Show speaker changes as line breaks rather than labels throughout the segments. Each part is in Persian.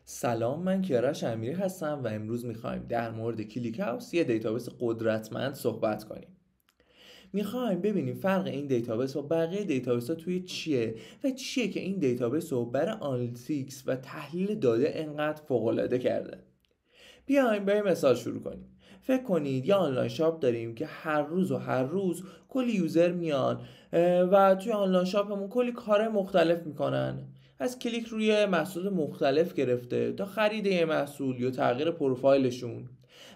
سلام، من کیارش امیری هستم و امروز میخوایم در مورد کلیک هاوس یه دیتابیس قدرتمند صحبت کنیم. میخوایم ببینیم فرق این دیتابیس با بقیه دیتابیس ها توی چیه و چیه که این دیتابیس رو برای آنالیتیکس و تحلیل داده انقدر فوق‌العاده کرده. بیایم با یه مثال شروع کنیم. فکر کنید یه آنلاین شاپ داریم که هر روز کلی یوزر میان و توی آنلاین شاپمون کلی کار مختلف میکنن، از کلیک روی محصول مختلف گرفته تا خرید یه محصول یا تغییر پروفایلشون.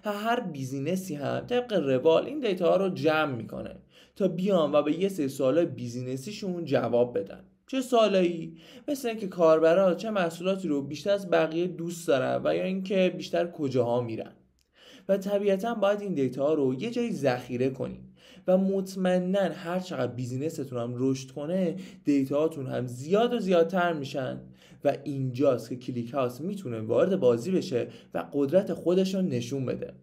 هر بیزینسی هم طبق روال این دیتا ها رو جمع میکنه تا بیان و به یه سری سوالای بیزینسیشون جواب بدن. چه سوالایی؟ مثل اینکه کاربرا چه محصولاتی رو بیشتر از بقیه دوست دارن و یا اینکه بیشتر کجاها میرن. و طبیعتا باید این دیتا رو یه جایی ذخیره کنیم و مطمئنا هر چقدر بیزینستون هم رشد کنه دیتاهاتون هم زیاد و زیادتر میشن و اینجاست که کلیک هاوس میتونه وارد بازی بشه و قدرت خودش رو نشون بده.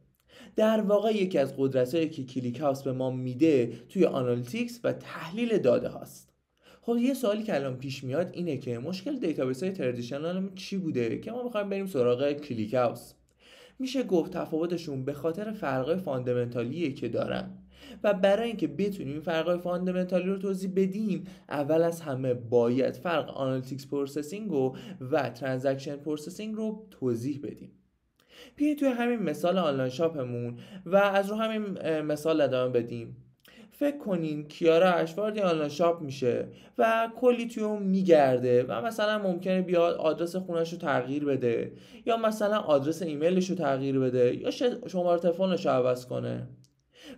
در واقع یکی از قدرتایی که کلیک هاوس به ما میده توی آنالیتیکس و تحلیل داده هاست. خب یه سوالی که الان پیش میاد اینه که مشکل دیتابیس های تردیشنال چی بوده که ما میخوایم بریم سراغ کلیک هاوس؟ میشه گفت تفاوتشون به خاطر فرقای فاندامنتالیه که دارن و برای اینکه بتونیم این فرقای فاندامنتالی رو توضیح بدیم اول از همه باید فرق آنالیتیکس پروسسینگ و ترانزکشن پروسسینگ رو توضیح بدیم. بیایید توی همین مثال آنلاین شاپمون و از رو همین مثال ادامه بدیم. فکر کنین کیارش وارد آنلاین شاپ میشه و کلی توی اون میگرده و مثلا ممکنه بیاد آدرس خونش رو تغییر بده یا مثلا آدرس ایمیلش رو تغییر بده یا شماره تلفنش رو عوض کنه.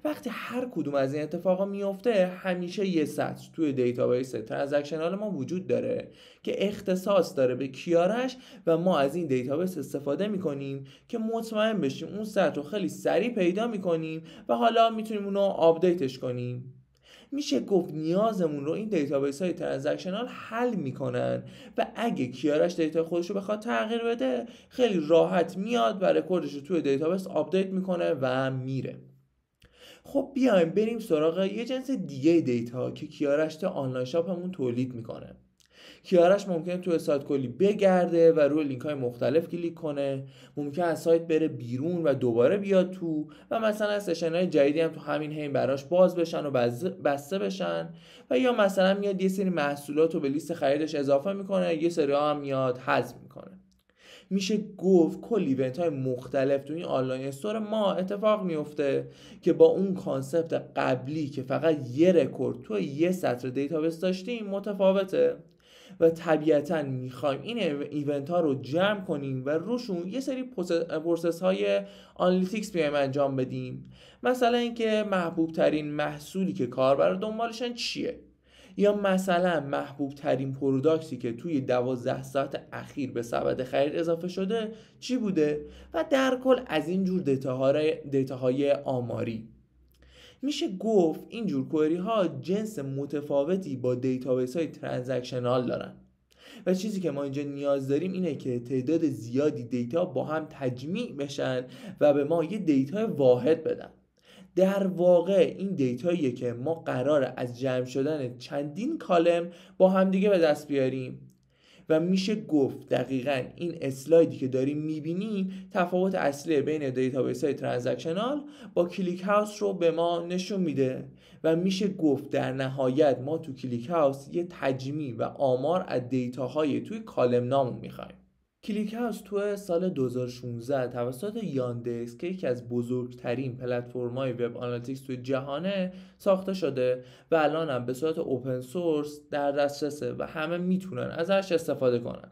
وقتی هر کدوم از این اتفاقا میفته همیشه یه سطر توی دیتابیس ترانزکشنال ما وجود داره که اختصاص داره به کیارش و ما از این دیتابیس استفاده میکنیم که مطمئن بشیم اون سطر رو خیلی سریع پیدا میکنیم و حالا میتونیم اونو آپدیتش کنیم. میشه گفت نیازمون رو این دیتابیس های ترانزکشنال حل میکنن و اگه کیارش دیتا خودش رو بخواد تغییر بده خیلی راحت میاد و رکوردش رو توی دیتابیس آپدیت میکنه و میره. خب بیایم بریم سراغ یه جنس دیگه دیتا که کیارش تو آنلاین شاپمون تولید میکنه. کیارش ممکنه تو سایت کلی بگرده و روی لینک های مختلف کلیک کنه، ممکنه از سایت بره بیرون و دوباره بیاد تو و مثلا سشن های جدیدی هم تو همین حین براش باز بشن و بسته بشن و یا مثلا میاد یه سری محصولات رو به لیست خریدش اضافه میکنه، یه سری ها هم میاد حذف میکنه. میشه گفت کل ایونت های مختلف تو این آنلاین استور ما اتفاق میفته که با اون کانسپت قبلی که فقط یه رکورد تو یه سطر دیتابیس داشتیم متفاوته و طبیعتا میخوایم این ایونت ها رو جمع کنیم و روشون یه سری پروسس های آنالیتیکس بیایم انجام بدیم. مثلا اینکه محبوب ترین محصولی که کاربر دنبالشن چیه، یا مثلا محبوب ترین پروداکتی که توی 12 ساعت اخیر به سبد خرید اضافه شده چی بوده و در کل از اینجور دیتاهای آماری. میشه گفت اینجور کوئری ها جنس متفاوتی با دیتابیس های ترانزکشنال دارن و چیزی که ما اینجا نیاز داریم اینه که تعداد زیادی دیتا با هم تجمیع بشن و به ما یه دیتا واحد بدن. در واقع این دیتاییه که ما قراره از جمع شدن چندین کالم با همدیگه به دست بیاریم و میشه گفت دقیقاً این اسلایدی که داریم میبینیم تفاوت اصلی بین دیتابیس های ترانزکشنال با کلیک هاوس رو به ما نشون میده و میشه گفت در نهایت ما تو کلیک هاوس یه تجمیع و آمار از دیتاهای توی کالم نامون میخوایم. کلیک هاوس تو سال 2016 توسط یاندکس که یکی از بزرگترین پلتفرم‌های وب آنالیتیکس توی جهانه ساخته شده و الان هم به صورت اوپن سورس در دسترسه و همه میتونن ازش استفاده کنن.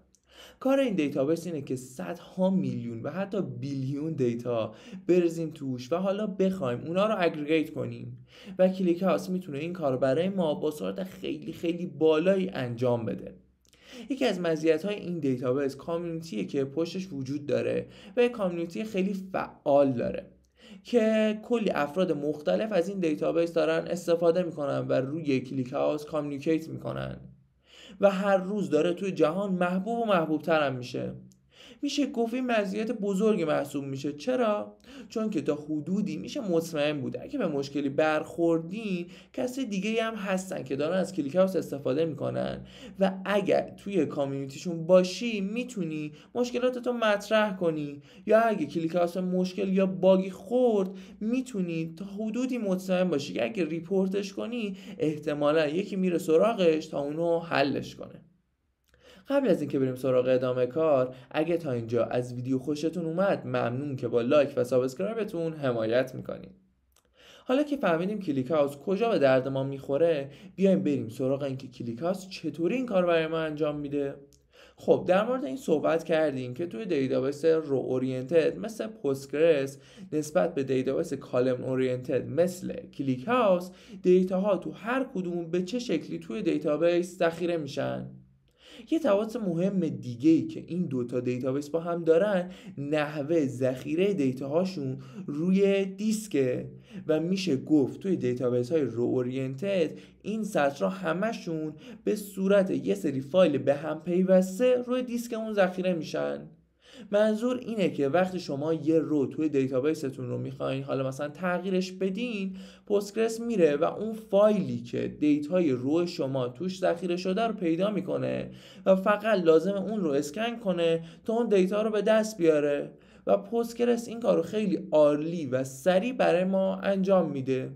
کار این دیتابیس اینه که صدها میلیون و حتی بیلیون دیتا برزیم توش و حالا بخوایم اونا رو اگریگیت کنیم و کلیک هاوس میتونه این کار برای ما با سرعت خیلی خیلی بالایی انجام بده. یکی از مزیت‌های این دیتابیس کامیونیتیه که پشتش وجود داره و یک کامیونیتی خیلی فعال داره که کلی افراد مختلف از این دیتابیس دارن استفاده میکنن و روی کلیک هاوس کامیونیکیت میکنن و هر روز داره توی جهان محبوب و محبوب تر هم میشه. میشه گفت این مزیت بزرگی محسوب میشه. چرا؟ چون که تا حدودی میشه مطمئن بود اگه به مشکلی برخوردین کسی دیگه هم هستن که دارن از کلیک هاوس استفاده میکنن و اگر توی کامیونیتیشون باشی میتونی مشکلاتتو مطرح کنی، یا اگه کلیک هاوس مشکل یا باگی خورد میتونی تا حدودی مطمئن باشی که اگه ریپورتش کنی احتمالا یکی میره سراغش تا اونو حلش کنه. قبل از اینکه بریم سراغ ادامه کار، اگه تا اینجا از ویدیو خوشتون اومد ممنون که با لایک و سابسکرایبتون حمایت میکنید. حالا که فهمیدیم کلیک هاوس کجا به درد ما میخوره، بیایم بریم سراغ اینکه کلیک هاوس چطوری این کار برای ما انجام میده. خب در مورد این صحبت کردیم که توی دیتابیس رو اورینتد مثل پوستگرس نسبت به دیتابیس کالم اورینتد مثل کلیک هاوس دیتاها تو هر کدوم به چه شکلی توی دیتابیس ذخیره میشن. یه تفاوت مهم دیگه‌ای که این دوتا دیتابیس با هم دارن نحوه ذخیره دیتاهاشون روی دیسکه و میشه گفت توی دیتابیس های رو اورینتد این سطرها همشون به صورت یه سری فایل به هم پیوسته روی دیسک اون ذخیره میشن. منظور اینه که وقتی شما یه رو توی دیتابیستون رو میخواین حالا مثلا تغییرش بدین، پوستگرس میره و اون فایلی که دیتای رو شما توش ذخیره شده رو پیدا میکنه و فقط لازم اون رو اسکن کنه تا اون دیتا رو به دست بیاره و پوستگرس این کار رو خیلی عالی و سریع برای ما انجام میده.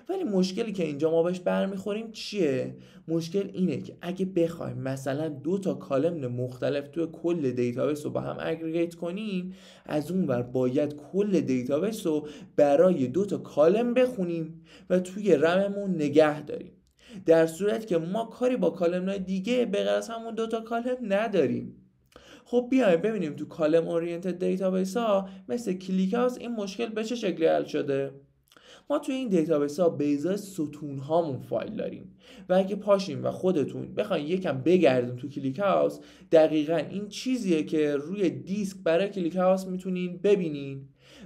ولی مشکلی که اینجا ما بهش برمیخوریم چیه؟ مشکل اینه که اگه بخوایم مثلا 2 تا کالم مختلف توی کل دیتابیس رو با هم اگریگیت کنیم، از اون ور باید کل دیتابیس رو برای 2 تا کالم بخونیم و توی رممون نگه داریم، در صورت که ما کاری با کالم‌های دیگه به غیر از همون 2 تا کالم نداریم. خب بیایم ببینیم تو کالم اورینتد دیتابیس ها مثل کلیک هاوس این مشکل به چه شکلی حل شده. ما توی این دیتابیس ها به ازای ستون هامون فایل داریم و اگه پاشیم و خودتون بخواین یکم بگردیم تو کلیک هاوس، دقیقاً این چیزیه که روی دیسک برای کلیک هاوس میتونین ببینین.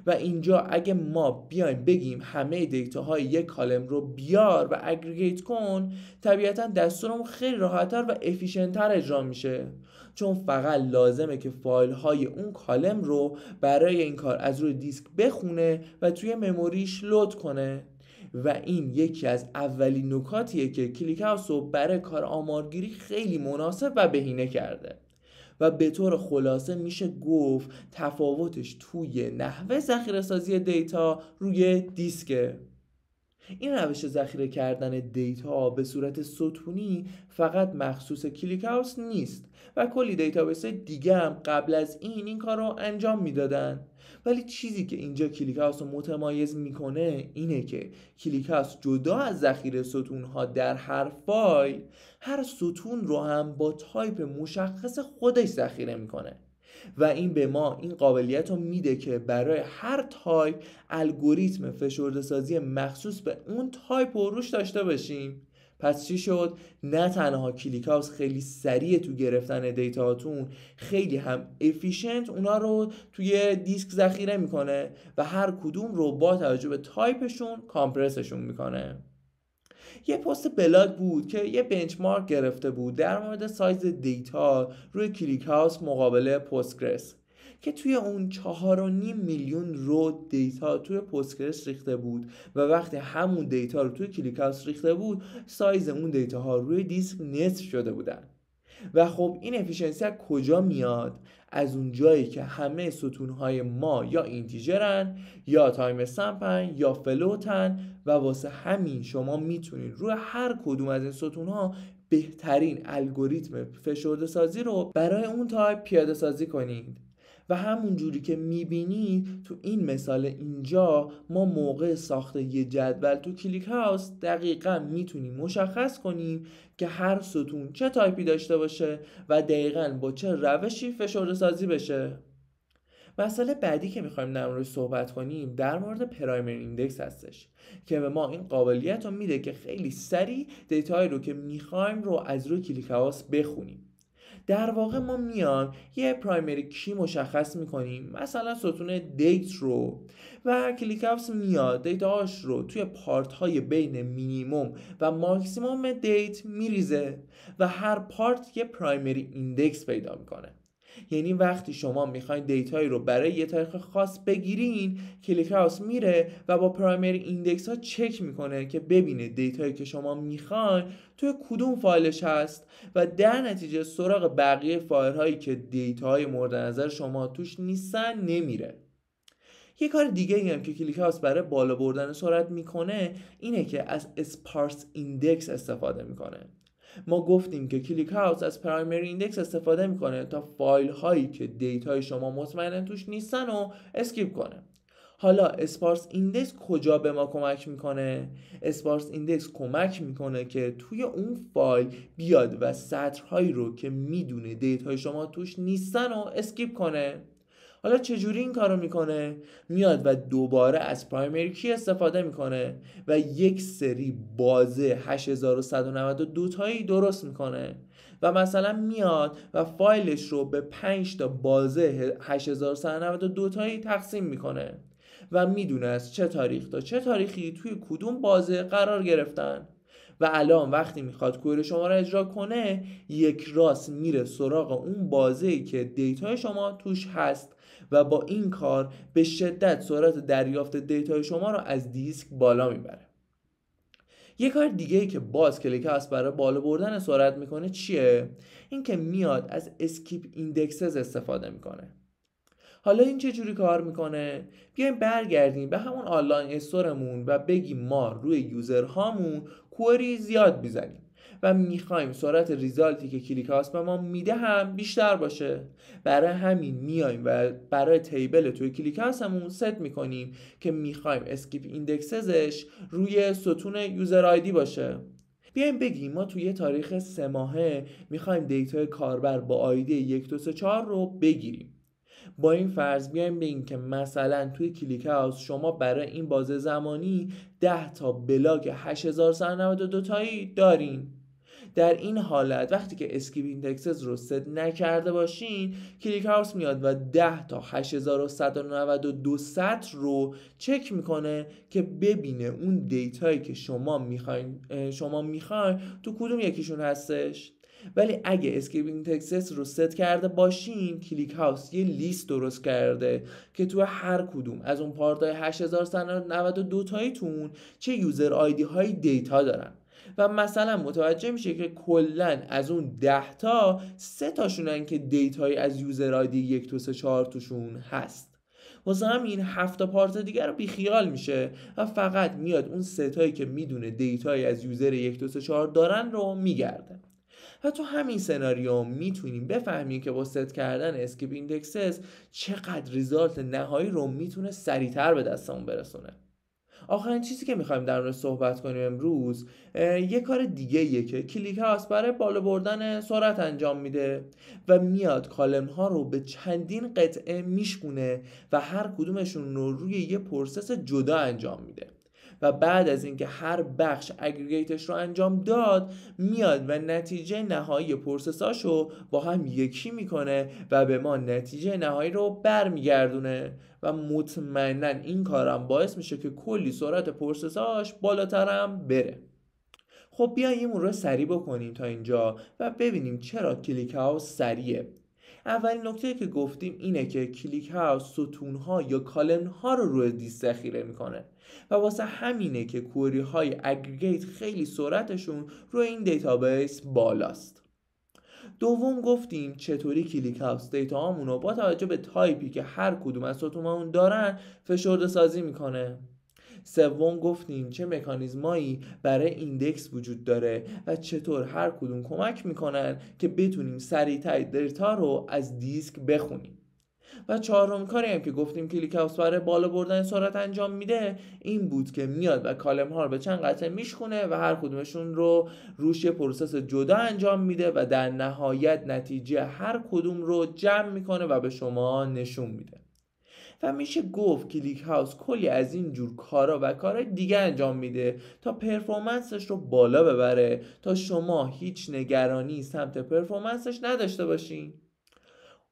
و اینجا اگه ما بیایم بگیم همه دیتاهای یک کالم رو بیار و اگریگیت کن، طبیعتاً دستورمون خیلی راحت‌تر و افیشنت‌تر اجرا میشه، چون فقط لازمه که فایل های اون کالم رو برای این کار از روی دیسک بخونه و توی مموریش لود کنه. و این یکی از اولین نکاتیه که کلیک هاوس رو برای کار آمارگیری خیلی مناسب و بهینه کرده و به طور خلاصه میشه گفت تفاوتش توی نحوه ذخیره سازی دیتا روی دیسکه. این روش ذخیره کردن دیتا به صورت ستونی فقط مخصوص کلیک هاوس نیست و کلی دیتابیس دیگه هم قبل از این کار رو انجام میدادن، ولی چیزی که اینجا کلیک هاوس رو متمایز میکنه اینه که کلیک هاوس جدا از ذخیره ستون ها در هر فایل، هر ستون رو هم با تایپ مشخص خودش ذخیره میکنه و این به ما این قابلیت رو میده که برای هر تایپ الگوریتم فشرده سازی مخصوص به اون تایپ رو روش داشته باشیم. پس چی شد؟ نه تنها کلیک هاوس خیلی سریع تو گرفتن دیتاهاتون، خیلی هم افیشنت اونا رو توی دیسک ذخیره میکنه و هر کدوم رو با توجه به تایپشون کامپرسشون میکنه. یه پست بلاگ بود که یه بنچمارک گرفته بود در مورد سایز دیتا روی کلیک هاوس مقابل پوستگرس که توی اون 4.5 میلیون رو دیتا توی پوستگرس ریخته بود و وقتی همون دیتا رو توی کلیک هاوس ریخته بود سایز اون دیتا ها روی دیسک نصف شده بودن. و خب این افیشنسی از کجا میاد؟ از اون جایی که همه ستونهای ما یا اینتیجرن یا تایم استمپن یا فلوتن و واسه همین شما میتونید روی هر کدوم از این ستونها بهترین الگوریتم فشرده سازی رو برای اون تایپ پیاده سازی کنید. و همون جوری که میبینید تو این مثال اینجا ما موقع ساخت یه جدول تو کلیک هاوس دقیقاً میتونیم مشخص کنیم که هر ستون چه تایپی داشته باشه و دقیقاً با چه روشی فشرده سازی بشه. مسئله بعدی که میخوایم در موردش صحبت کنیم در مورد پرایمری ایندکس هستش که به ما این قابلیت رو میده که خیلی سریع دیتایی رو که میخوایم رو از روی کلیک هاوس بخونیم. در واقع ما میان یه پرایمری کی مشخص میکنیم، مثلا ستون دیت رو، و کلیک هاوس میاد دیتاهاش رو توی پارت های بین مینیموم و ماکسیموم دیت میریزه و هر پارت یه پرایمری ایندکس پیدا میکنه. یعنی وقتی شما میخواین دیتایی رو برای یه تاریخ خاص بگیرین، کلیک هاوس میره و با پرایمری ایندکس ها چک میکنه که ببینه دیتایی که شما میخواین توی کدوم فایلش هست و در نتیجه سراغ بقیه فایل هایی که دیتاهای مورد نظر شما توش نیستن نمیره. یه کار دیگه ای هم که کلیک هاوس برای بالا بردن سرعت میکنه اینه که از اسپارس ایندکس استفاده میکنه. ما گفتیم که کلیک هاوس از پرایمری ایندکس استفاده میکنه تا فایل هایی که دیتای شما مطمئنا توش نیستن رو اسکیپ کنه. حالا اسپارس ایندکس کجا به ما کمک میکنه؟ اسپارس ایندکس کمک میکنه که توی اون فایل بیاد و سطرهایی رو که میدونه دیتای شما توش نیستن رو اسکیپ کنه. حالا چجوری این کارو میکنه؟ میاد و دوباره از پرایمری کی استفاده میکنه و یک سری بازه 8192 تایی درست میکنه و مثلا میاد و فایلش رو به 5 تا بازه 8192 تایی تقسیم میکنه و میدونه از چه تاریخ تا چه تاریخی توی کدوم بازه قرار گرفتن و الان وقتی میخواد کوئری شما رو اجرا کنه یک راست میره سراغ اون بازه‌ای که دیتای شما توش هست و با این کار به شدت سرعت دریافت دیتای شما رو از دیسک بالا میبره. یه کار دیگه ای که باز کلیک هاوس برای بالا بردن سرعت میکنه چیه؟ این که میاد از اسکیپ ایندکسز استفاده میکنه. حالا این چه جوری کار میکنه؟ بیایم برگردیم به همون آنلاین استورمون و بگیم ما روی یوزرهامون کوئری زیاد میزنیم و میخوایم سرعت ریزالتی که کلیک هاوس به ما میده هم بیشتر باشه. برای همین میایم و برای تیبل توی کلیک هاوسمون ست میکنیم که میخوایم اسکیپ ایندکسزش روی ستون یوزر آیدی باشه. بیایم بگیم ما توی تاریخ 3 ماهه میخوایم دیتای کاربر با آیدی 1234 رو بگیریم. با این فرض بیایم بگیم که مثلا توی کلیک هاوس شما برای این بازه زمانی 10 تا بلاک 8192 تایی دارین. در این حالت وقتی که اسکیپ ایندکسز رو ست نکرده باشین، کلیک هاوس میاد و 10 تا 8192 سطر رو چک میکنه که ببینه اون دیتایی که شما میخواین تو کدوم یکیشون هستش. ولی اگه اسکیپ ایندکسز رو ست کرده باشین، کلیک هاوس یه لیست درست کرده که تو هر کدوم از اون پارتای 8192 تاییتون چه یوزر آیدی های دیتا دارن و مثلا متوجه میشه که کلن از اون 10 تا 3 تاشونن که دیتایی از یوزر آیدی 1234 توشون هست. واسه همین 7 تا پارت دیگر رو بیخیال میشه و فقط میاد اون 3 تایی که میدونه دیتایی از یوزر 1234 دارن رو میگرده. و تو همین سناریو میتونیم بفهمیم که با ست کردن اسکیپ ایندکسز چقدر ریزالت نهایی رو میتونه سریعتر به دستمون برسونه. آخرین چیزی که میخوایم در مورد صحبت کنیم امروز یه کار دیگه ایه که کلیک هاوس برای بالا بردن سرعت انجام میده و میاد کالم ها رو به چندین قطعه میشکونه و هر کدومشون رو روی یه پروسس جدا انجام میده و بعد از اینکه هر بخش اگریگیتش رو انجام داد میاد و نتیجه نهایی پروسساشو با هم یکی میکنه و به ما نتیجه نهایی رو برمیگردونه و مطمئنا این کارم باعث میشه که کلی سرعت پروسساش بالاترم بره. خب بیایم یه مرور سریع بکنیم تا اینجا و ببینیم چرا کلیک هاوس سریعه. اولین نکته که گفتیم اینه که کلیک هاوس ستونها یا کالم ها رو روی دیسک ذخیره میکنه و واسه همینه که کوئری های اگریگیت خیلی سرعتشون روی این دیتابیس بالاست. دوم گفتیم چطوری کلیک هاوس دیتا هامونو با توجه به تایپی که هر کدوم از ستونامون دارن فشرده سازی میکنه. سوم گفتیم چه مکانیزمایی برای ایندکس وجود داره و چطور هر کدوم کمک میکنن که بتونیم سریعتر دیتا رو از دیسک بخونیم. و چهارم کاری هم که گفتیم کلیک هاوس برای بالا بردن سرعت انجام میده این بود که میاد و کالم ها رو به چند قطعه میشکونه و هر کدومشون رو روش یه پروسس جدا انجام میده و در نهایت نتیجه هر کدوم رو جمع میکنه و به شما نشون میده. و میشه گفت کلیک هاوس کلی از این جور کارا و کارهای دیگه انجام میده تا پرفورمنسش رو بالا ببره تا شما هیچ نگرانی سمت پرفورمنسش نداشته باشین.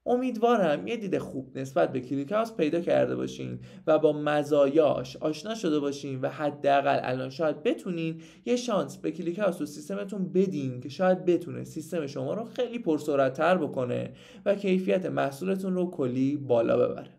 امیدوارم یه دید خوب نسبت به کلیک هاوس پیدا کرده باشین و با مزایاش آشنا شده باشین و حداقل الان شاید بتونین یه شانس به کلیک هاوس تو سیستمتون بدین که شاید بتونه سیستم شما رو خیلی پرسرعت‌تر بکنه و کیفیت محصولتون رو کلی بالا ببره.